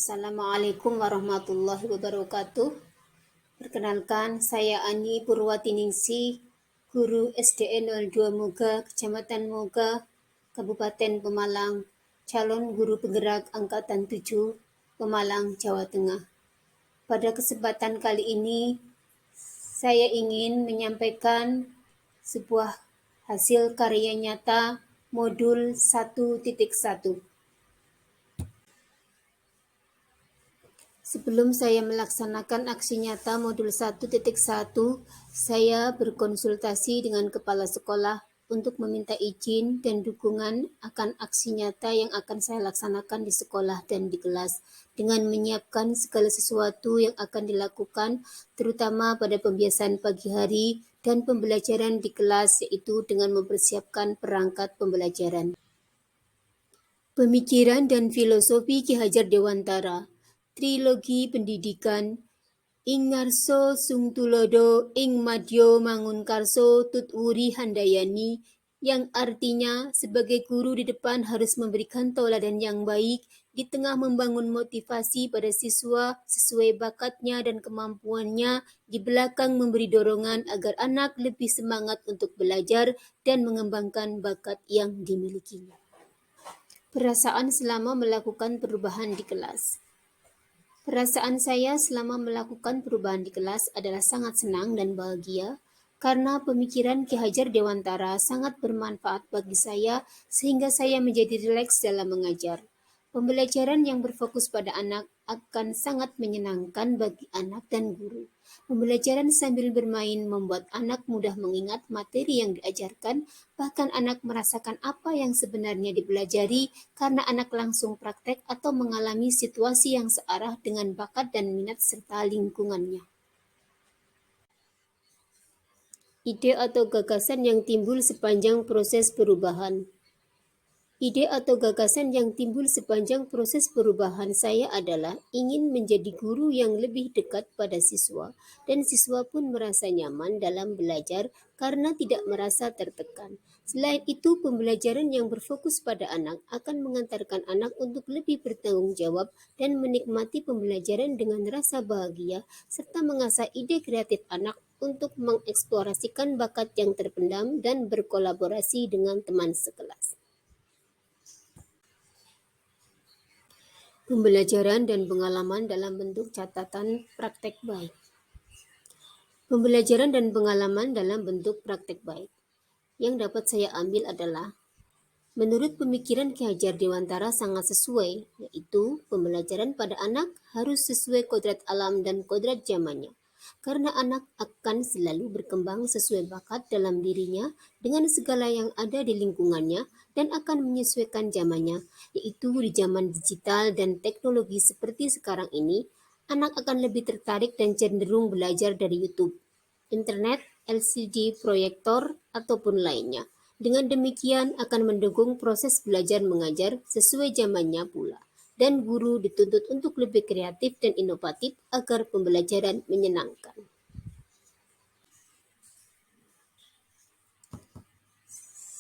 Assalamualaikum warahmatullahi wabarakatuh. Perkenalkan, saya Ani Purwatiningsih, guru SDN 02 Moga, Kecamatan Moga, Kabupaten Pemalang, calon guru penggerak Angkatan 7, Pemalang, Jawa Tengah. Pada kesempatan kali ini, saya ingin menyampaikan sebuah hasil karya nyata modul 1.1. Sebelum saya melaksanakan aksi nyata modul 1.1, saya berkonsultasi dengan kepala sekolah untuk meminta izin dan dukungan akan aksi nyata yang akan saya laksanakan di sekolah dan di kelas, dengan menyiapkan segala sesuatu yang akan dilakukan, terutama pada pembiasaan pagi hari dan pembelajaran di kelas, yaitu dengan mempersiapkan perangkat pembelajaran. Pemikiran dan Filosofi Ki Hajar Dewantara, Trilogi Pendidikan, ing ngarso sung tulodo ing madyo mangunkarso tutwuri handayani, yang artinya sebagai guru di depan harus memberikan tauladan yang baik, di tengah membangun motivasi pada siswa sesuai bakatnya dan kemampuannya, di belakang memberi dorongan agar anak lebih semangat untuk belajar dan mengembangkan bakat yang dimilikinya. Perasaan selama melakukan perubahan di kelas. Perasaan saya selama melakukan perubahan di kelas adalah sangat senang dan bahagia karena pemikiran Ki Hajar Dewantara sangat bermanfaat bagi saya sehingga saya menjadi rileks dalam mengajar. Pembelajaran yang berfokus pada anak akan sangat menyenangkan bagi anak dan guru. Pembelajaran sambil bermain membuat anak mudah mengingat materi yang diajarkan, bahkan anak merasakan apa yang sebenarnya dipelajari karena anak langsung praktek atau mengalami situasi yang searah dengan bakat dan minat serta lingkungannya. Ide atau gagasan yang timbul sepanjang proses perubahan. Ide atau gagasan yang timbul sepanjang proses perubahan saya adalah ingin menjadi guru yang lebih dekat pada siswa, dan siswa pun merasa nyaman dalam belajar karena tidak merasa tertekan. Selain itu, pembelajaran yang berfokus pada anak akan mengantarkan anak untuk lebih bertanggung jawab dan menikmati pembelajaran dengan rasa bahagia, serta mengasah ide kreatif anak untuk mengeksplorasikan bakat yang terpendam dan berkolaborasi dengan teman sekelas. Pembelajaran dan pengalaman dalam bentuk catatan praktek baik. Pembelajaran dan pengalaman dalam bentuk praktek baik. Yang dapat saya ambil adalah, menurut pemikiran Ki Hajar Dewantara sangat sesuai, yaitu pembelajaran pada anak harus sesuai kodrat alam dan kodrat zamannya. Karena anak akan selalu berkembang sesuai bakat dalam dirinya dengan segala yang ada di lingkungannya dan akan menyesuaikan zamannya, yaitu di zaman digital dan teknologi seperti sekarang ini, anak akan lebih tertarik dan cenderung belajar dari YouTube, internet, LCD proyektor, ataupun lainnya. Dengan demikian akan mendukung proses belajar mengajar sesuai zamannya pula. Dan guru dituntut untuk lebih kreatif dan inovatif agar pembelajaran menyenangkan.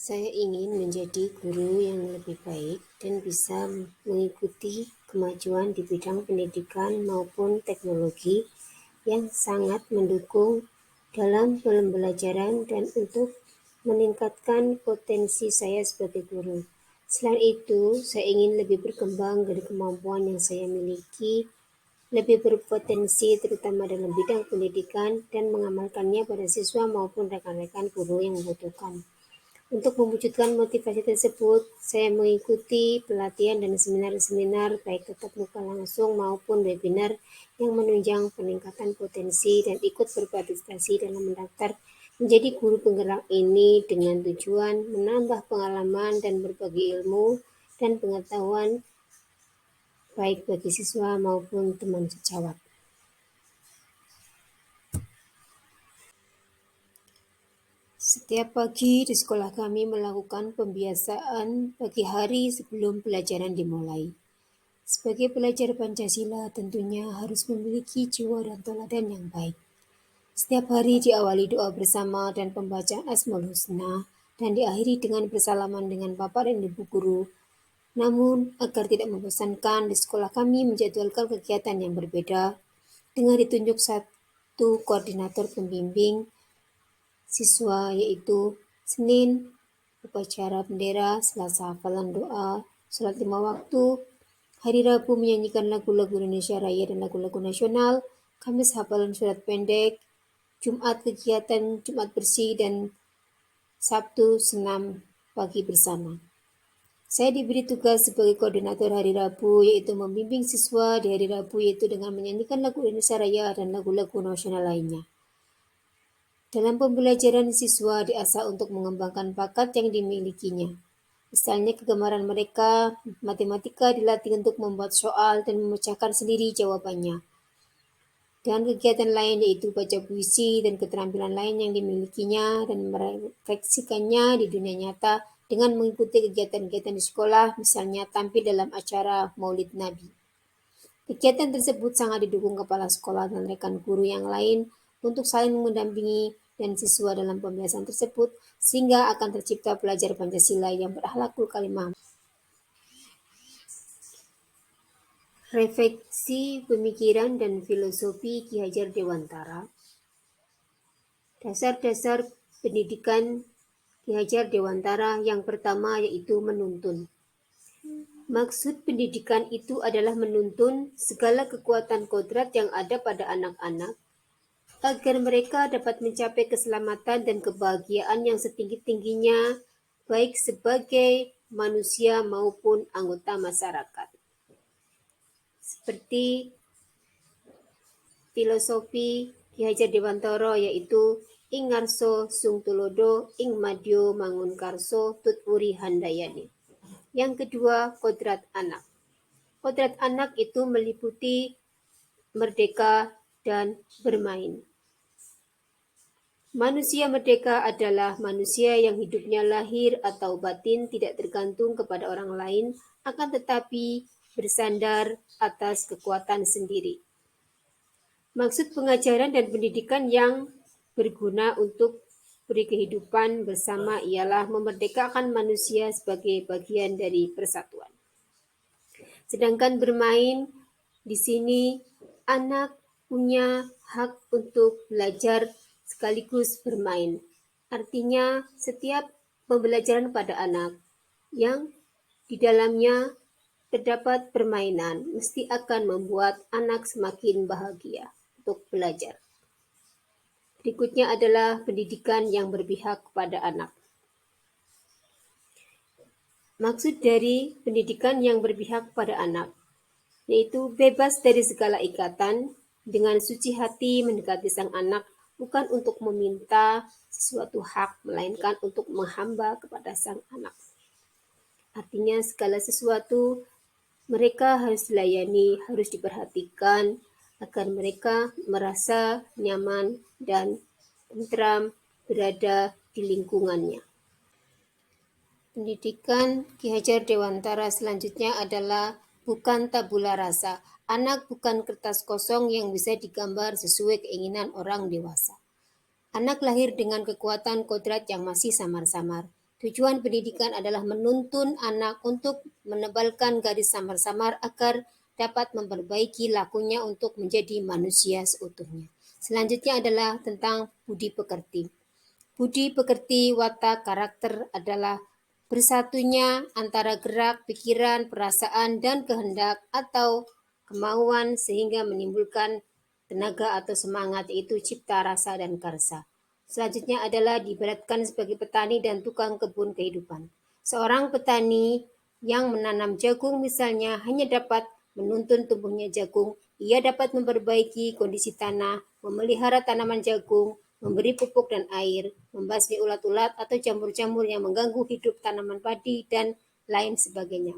Saya ingin menjadi guru yang lebih baik dan bisa mengikuti kemajuan di bidang pendidikan maupun teknologi yang sangat mendukung dalam pembelajaran dan untuk meningkatkan potensi saya sebagai guru. Selain itu, saya ingin lebih berkembang dari kemampuan yang saya miliki, lebih berpotensi terutama dalam bidang pendidikan dan mengamalkannya pada siswa maupun rekan-rekan guru yang membutuhkan. Untuk mewujudkan motivasi tersebut, saya mengikuti pelatihan dan seminar-seminar baik tatap muka langsung maupun webinar yang menunjang peningkatan potensi dan ikut berpartisipasi dalam mendaftar menjadi guru penggerak ini dengan tujuan menambah pengalaman dan berbagi ilmu dan pengetahuan baik bagi siswa maupun teman sejawat. Setiap pagi di sekolah kami melakukan pembiasaan pagi hari sebelum pelajaran dimulai. Sebagai pelajar Pancasila tentunya harus memiliki jiwa dan teladan yang baik. Setiap hari diawali doa bersama dan pembacaan Asmaul Husna dan diakhiri dengan bersalaman dengan Bapak dan Ibu Guru Namun, agar tidak membosankan, di sekolah kami menjadwalkan kegiatan yang berbeda dengan ditunjuk satu koordinator pembimbing siswa, yaitu Senin upacara bendera, Selasa hafalan doa, sholat 5 waktu, hari Rabu menyanyikan lagu-lagu Indonesia Raya dan lagu-lagu nasional, Kamis hafalan surat pendek, Jumat kegiatan Jumat bersih, dan Sabtu senam pagi bersama. Saya diberi tugas sebagai koordinator hari Rabu, yaitu membimbing siswa di hari Rabu, yaitu dengan menyanyikan lagu Indonesia Raya dan lagu-lagu nasional lainnya. Dalam pembelajaran, siswa diasah untuk mengembangkan bakat yang dimilikinya. Misalnya kegemaran mereka, matematika dilatih untuk membuat soal dan memecahkan sendiri jawabannya. Dan kegiatan lain yaitu baca puisi dan keterampilan lain yang dimilikinya dan merefleksikannya di dunia nyata dengan mengikuti kegiatan-kegiatan di sekolah, misalnya tampil dalam acara Maulid Nabi. Kegiatan tersebut sangat didukung kepala sekolah dan rekan guru yang lain untuk saling mendampingi dan siswa dalam pembahasan tersebut, sehingga akan tercipta pelajar Pancasila yang berakhlakul karimah. Refleksi pemikiran dan filosofi Ki Hajar Dewantara. Dasar-dasar pendidikan Ki Hajar Dewantara yang pertama yaitu menuntun. Maksud pendidikan itu adalah menuntun segala kekuatan kodrat yang ada pada anak-anak agar mereka dapat mencapai keselamatan dan kebahagiaan yang setinggi-tingginya, baik sebagai manusia maupun anggota masyarakat. Seperti filosofi Ki Hajar Dewantara yaitu ing ngarso sung tulodo, ing madyo mangun karso, tut uri handayani. Yang kedua, kodrat anak. Kodrat anak itu meliputi merdeka dan bermain. Manusia merdeka adalah manusia yang hidupnya lahir atau batin tidak tergantung kepada orang lain, akan tetapi bersandar atas kekuatan sendiri. Maksud pengajaran dan pendidikan yang berguna untuk beri kehidupan bersama ialah memerdekakan manusia sebagai bagian dari persatuan. Sedangkan bermain, di sini anak punya hak untuk belajar sekaligus bermain. Artinya setiap pembelajaran pada anak yang di dalamnya terdapat permainan mesti akan membuat anak semakin bahagia untuk belajar. Berikutnya adalah pendidikan yang berpihak kepada anak. Maksud dari pendidikan yang berpihak pada anak, yaitu bebas dari segala ikatan, dengan suci hati mendekati sang anak, bukan untuk meminta sesuatu hak, melainkan untuk menghamba kepada sang anak. Artinya segala sesuatu mereka harus dilayani, harus diperhatikan, agar mereka merasa nyaman dan tentram berada di lingkungannya. Pendidikan Ki Hajar Dewantara selanjutnya adalah bukan tabula rasa. Anak bukan kertas kosong yang bisa digambar sesuai keinginan orang dewasa. Anak lahir dengan kekuatan kodrat yang masih samar-samar. Tujuan pendidikan adalah menuntun anak untuk menebalkan garis samar-samar agar dapat memperbaiki lakunya untuk menjadi manusia seutuhnya. Selanjutnya adalah tentang budi pekerti. Budi pekerti, watak, karakter adalah bersatunya antara gerak, pikiran, perasaan, dan kehendak atau kemauan sehingga menimbulkan tenaga atau semangat, yaitu cipta, rasa, dan karsa. Selanjutnya adalah diibaratkan sebagai petani dan tukang kebun kehidupan. Seorang petani yang menanam jagung misalnya hanya dapat menuntun tumbuhnya jagung, ia dapat memperbaiki kondisi tanah, memelihara tanaman jagung, memberi pupuk dan air, membasmi ulat-ulat atau jamur-jamur yang mengganggu hidup tanaman padi, dan lain sebagainya.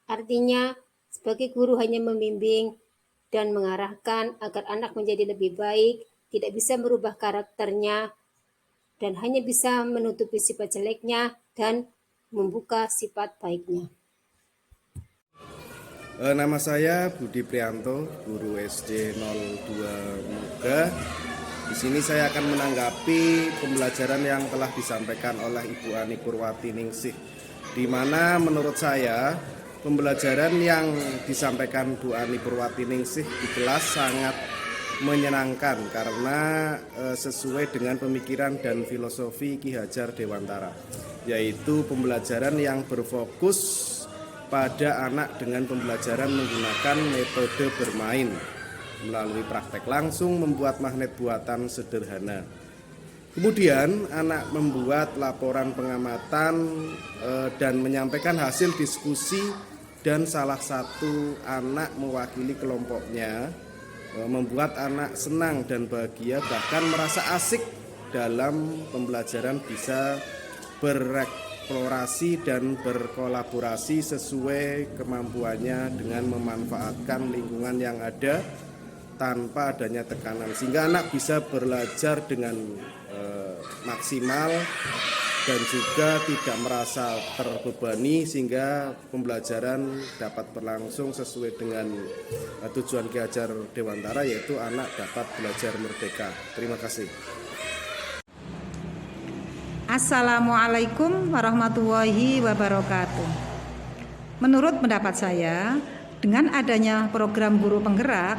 Artinya, sebagai guru hanya membimbing dan mengarahkan agar anak menjadi lebih baik, tidak bisa merubah karakternya, dan hanya bisa menutupi sifat jeleknya dan membuka sifat baiknya. Nama saya Budi Prianto, guru SD 02 Muga. Di sini saya akan menanggapi pembelajaran yang telah disampaikan oleh Ibu Ani Purwati Ningsih, di mana menurut saya pembelajaran yang disampaikan Bu Ani Purwatiningsih di kelas sangat menyenangkan karena sesuai dengan pemikiran dan filosofi Ki Hajar Dewantara, yaitu pembelajaran yang berfokus pada anak dengan pembelajaran menggunakan metode bermain melalui praktek langsung membuat magnet buatan sederhana. Kemudian anak membuat laporan pengamatan dan menyampaikan hasil diskusi, dan salah satu anak mewakili kelompoknya membuat anak senang dan bahagia, bahkan merasa asik dalam pembelajaran, bisa bereksplorasi dan berkolaborasi sesuai kemampuannya dengan memanfaatkan lingkungan yang ada tanpa adanya tekanan, sehingga anak bisa belajar dengan maksimal dan juga tidak merasa terbebani, sehingga pembelajaran dapat berlangsung sesuai dengan tujuan Ki Hajar Dewantara, yaitu anak dapat belajar merdeka. Terima kasih. Assalamualaikum warahmatullahi wabarakatuh. Menurut pendapat saya, dengan adanya program guru penggerak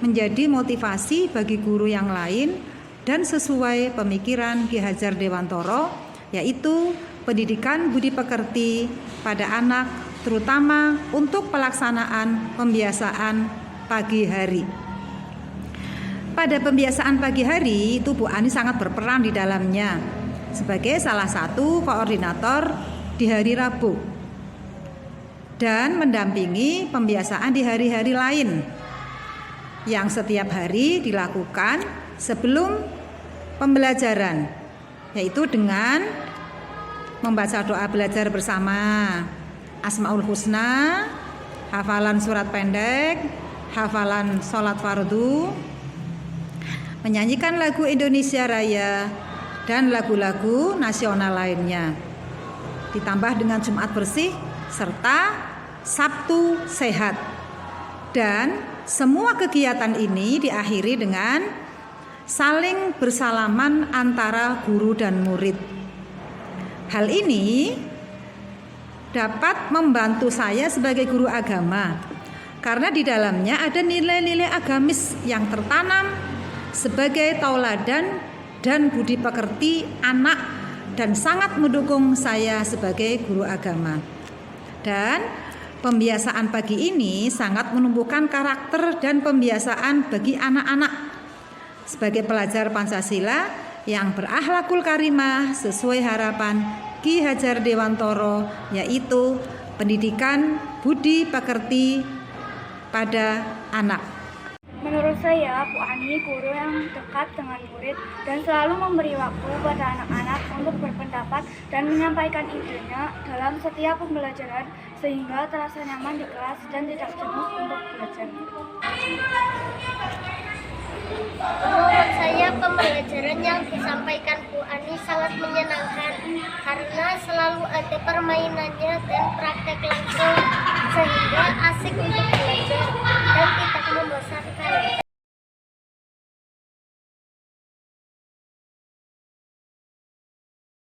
menjadi motivasi bagi guru yang lain dan sesuai pemikiran Ki Hajar Dewantara, yaitu pendidikan budi pekerti pada anak, terutama untuk pelaksanaan pembiasaan pagi hari. Pada pembiasaan pagi hari itu Bu Ani sangat berperan di dalamnya sebagai salah satu koordinator di hari Rabu dan mendampingi pembiasaan di hari-hari lain yang setiap hari dilakukan sebelum pembelajaran, yaitu dengan membaca doa belajar bersama, Asmaul Husna, hafalan surat pendek, hafalan sholat fardu, menyanyikan lagu Indonesia Raya, dan lagu-lagu nasional lainnya. Ditambah dengan Jumat bersih serta Sabtu sehat. Dan semua kegiatan ini diakhiri dengan saling bersalaman antara guru dan murid. Hal ini dapat membantu saya sebagai guru agama karena di dalamnya ada nilai-nilai agamis yang tertanam sebagai tauladan dan budi pekerti anak, dan sangat mendukung saya sebagai guru agama. Dan pembiasaan pagi ini sangat menumbuhkan karakter dan pembiasaan bagi anak-anak sebagai pelajar Pancasila yang berakhlakul karimah sesuai harapan Ki Hajar Dewantara, yaitu pendidikan budi pekerti pada anak. Menurut saya, Bu Ani guru yang dekat dengan murid dan selalu memberi waktu pada anak-anak untuk berpendapat dan menyampaikan idenya dalam setiap pembelajaran, sehingga terasa nyaman di kelas dan tidak jenuh untuk belajar. Menurut saya, pembelajaran yang disampaikan Bu Ani sangat menyenangkan karena selalu ada permainannya dan praktek langsung, sehingga asik untuk